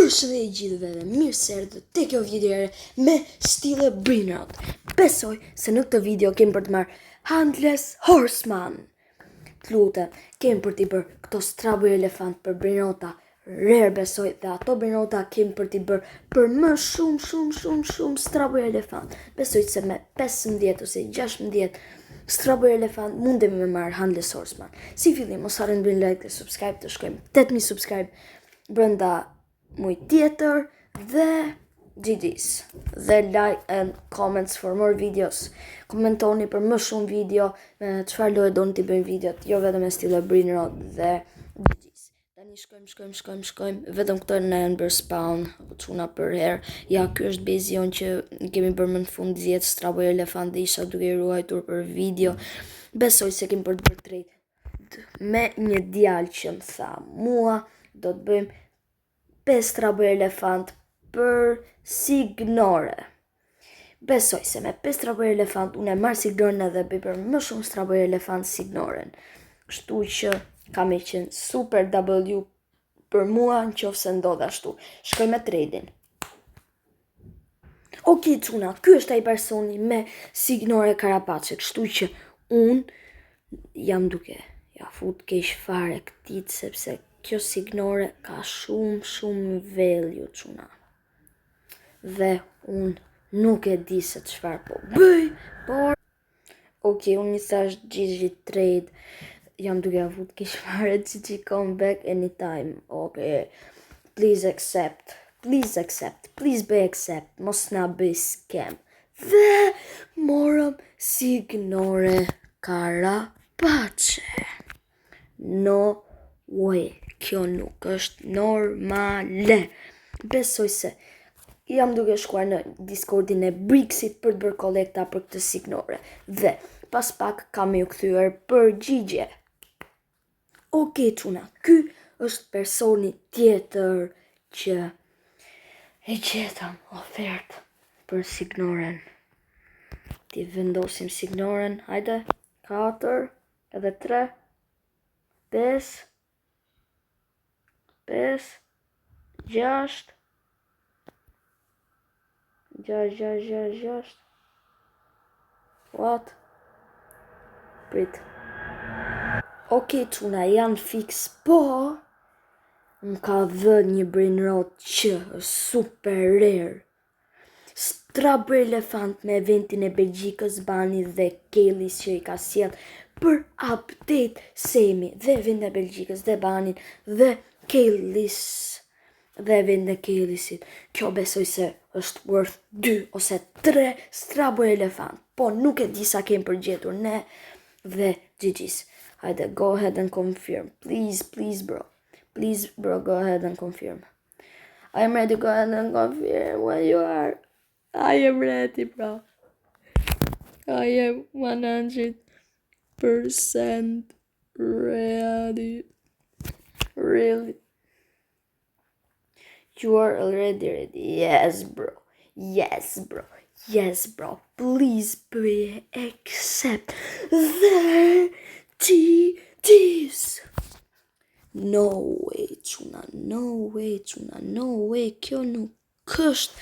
Përshëndetje e gjithëve dhe mirë se erdhët te kjo video me stile Brainrot. Besoj se në këtë video kemi për të marrë Handless Horseman. Të lutem, kemi për t'i bërë këto strabuj elefant për Brainrota rare besoj, dhe ato Brainrota kemi për t'i bërë për më shumë strabuj elefant. Besoj se me 15 ose 16 strabuj elefant mundemi me marrë Handless Horseman. Si fillim, mos harroni të bëni like dhe subscribe, të shkojmë 8000 subscribe brenda muj tjetër dhe GG's. Dhe like and comments for more videos. Komentoni për më shumë video, me çfarë lloje doni t'i bëjmë videot, jo vetëm me stile Brainrot dhe GG's. Tani shkojmë, vetëm këto na janë bërë spawn, çuna për herë. Ja, ky është bezi jon që kemi bërë më në fund 10 strabuj elefant dhe isha duke i ruajtur për video. Besoj se kemi për të bërë trade me një djalë që më tha mua do të bëjmë 5 strabuj elefant për signore. Besoj se me 5 strabuj elefant unë e marr signoren edhe bëj për më shumë strabuj elefant signoren. Kështu që kam e qenë super W për mua në qoftë se ndodh ashtu. Shkoj me tradin. Ok, çuna, ky është ai personi me signore karapaçe, kështu që unë jam duke ja fut keq fare këtij sepse kjo signore ka shumë value, çuna. Dhe unë nuk e di se çfarë po bëj, por ok, unë i thash GG trade, jam duke avut keq fare, GG come back anytime. Ok, please accept, please bëj accept, mos na bëj scam. Dhe morëm signore karapaçe. No way, kjo nuk është normale. Besoj se jam duke shkuar në Discordin e Brixit për të bërë kolekta për këtë signore. Dhe pas pak kam ju kthyer përgjigje. Ok, çuna, ky është personi tjetër që e gjetëm ofertë për signoren. Ti vendosim signoren, hajde, 4, edhe 3, 5, 6, 6. What? Prit. Ok, çuna, janë fix, po më ka dhënë një Brainrot që është super rare. Strabuj elefant me eventin e Belgjikës Bani dhe Kellis që i ka sjell për update Semi dhe event e Belgjikës dhe Banin dhe Kellis dhe event e Kellisit. Kjo besoj se është worth 2 ose 3 strabuj elefant, po nuk e di sa kem përgjetur ne dhe GG's. Hajde, go ahead and confirm, please bro. Please bro, go ahead and confirm. I am ready, go ahead and confirm when you are. I am ready, bro. I am 100% ready. Really? You are already ready? Yes, bro. Please be accept the GG's. No way, çuna, no way, kjo nuk është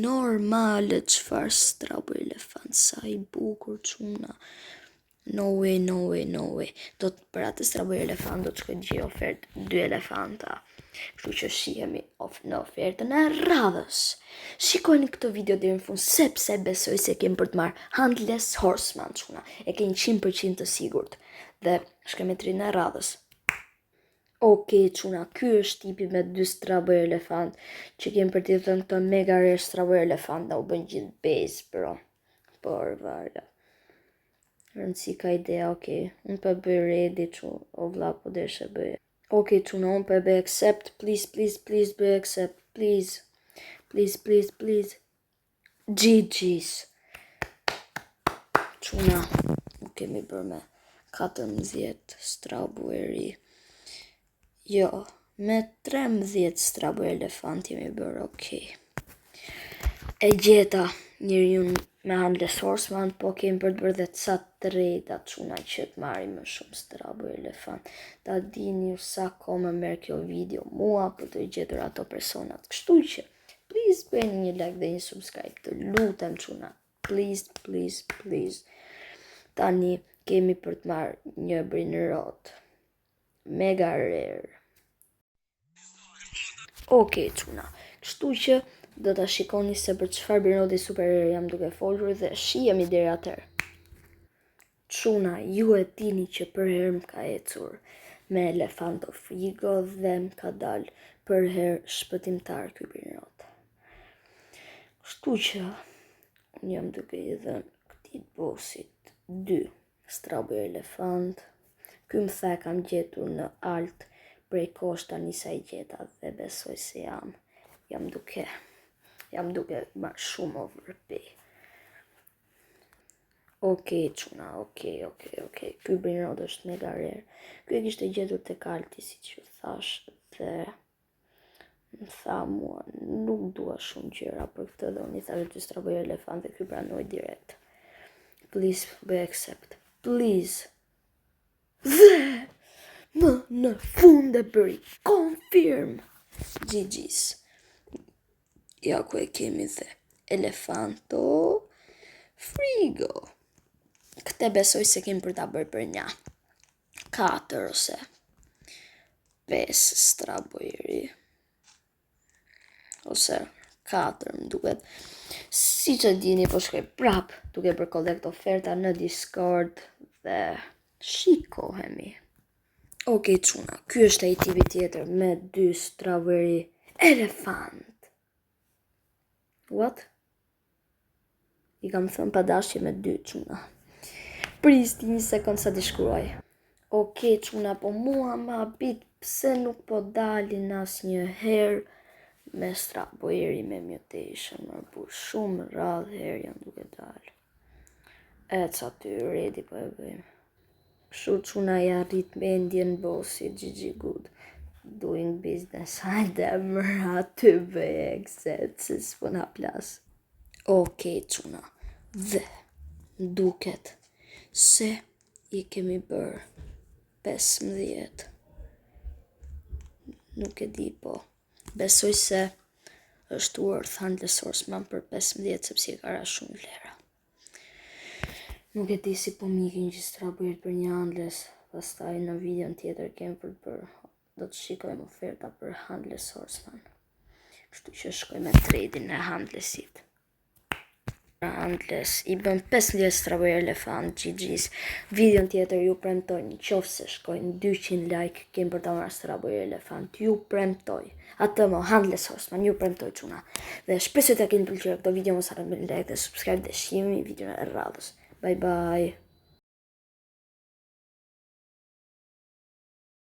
normale, çfarë strabuj elefant, sa i bukur, çuna. No way. Do të për atë strabuj elefant do të shkoj gjej ofertë 2 elefanta. Kështu që shihemi në ofertën e radhës. Shikojni këtë video deri në fund sepse besoj se kem për të marrë Handless Horseman, çuna. E keni 100% të sigurt. Dhe shkojmë trin e radhës. Ok, çuna, ky është tipi me 2 strabuj elefant që kem për t'i thënë këto mega rare strabuj elefant da u bën gjithë base, bro. Por varja. Rëndësi ka ideja, ok. Unë për bëj ready, o vlla, po deshe bëj. Ok, çuna, unë për bëj accept, please, bëj accept, please. GG's. Çuna, nuk kemi bërë me 14 strabuj. Jo, me 13 strabuj elefant jemi bërë, ok. E gjeta njeriun me Handless Horseman, po kemi për të bërë dhe ca trejta çuna që të marrim më shumë strabo elefant. Ta dini ju sa kohë më merr kjo video mua për të gjetur ato personat. Kështu që please bëni një like dhe një subscribe, të lutem çuna. Please, please, please. Tani kemi për të marrë një Brinrod. Mega rare. Okej, çuna. Kështu që do ta shikoni se për çfarë Brinrodi super rare jam duke folur dhe shihemi deri atëherë. Çuna, ju e dini që për herë më ka ecur me Elefanto Frigo dhe më ka dalë për herë shpëtimtar ky Brinrod. Kështu që unë jam duke i dhënë këtij bossit 2 strabo elefant. Ky më tha kam gjetur në alt prej kosh tani sa i gjeta dhe besoj se jam duke marrë shumë overpay. Okej, çuna, okej. Ky Brinrod është mega rare. Ky e kishte gjetur tek alti, siç ju thash, dhe më tha mua, nuk dua shumë gjëra për këtë dhe unë i thash ty straboj elefant dhe ky pranoi direkt. Please, bëj accept. Please. Dhe më në fund e bëri confirm. GG's. Ja ku e kemi dhe Elefanto Frigo. Këtë besoj se kemi për ta bërë për një 4 ose 5 strabojeri. Ose 4 më duket. Si që dini po shkoj prap duke për collect oferta në Discord dhe shikohemi. Okej çuna, ky është ai tipi tjetër me 2 strabojeri elefant. What? I kam thënë pa dashje me 2 çuna. Pristi një sekund sa t'i shkruaj. Okej çuna, po mua ma bit pse nuk po dalin asnjë herë me strabojeri me mutation, më bu shumë radhë herë janë duke dalë. Ca ty ready po e bëjmë. Kështu çuna ja rrit mendjen bossi, GG good. Doing business, hajde mëra ty bëj accept se s'pona plas. Okej çuna, dhe duket se i kemi bërë 15. Nuk e di po. Besoj se është worth Handless Horseman për 15 sepse i ka ra shumë vlera. Nuk e di si po mikin që strabojt për një Handless. Pastaj në videon tjetër kemi për të bërë. Do të shikojmë oferta për Handless Horseman. Kështu që shkojmë trade-in e Handlessit. Handless i bën 15 straboj elefant, GG's. Videon tjetër ju premtoj në qoftë se shkojnë 200 like kemi për ta marrë straboj elefant. Ju premtoj. Atë mo Handless Horseman, ju premtoj çuna. Dhe shpresoj të keni pëlqyer këtë video, mos harroni like dhe subscribe dhe shihemi në videon e radhës. Bye bye.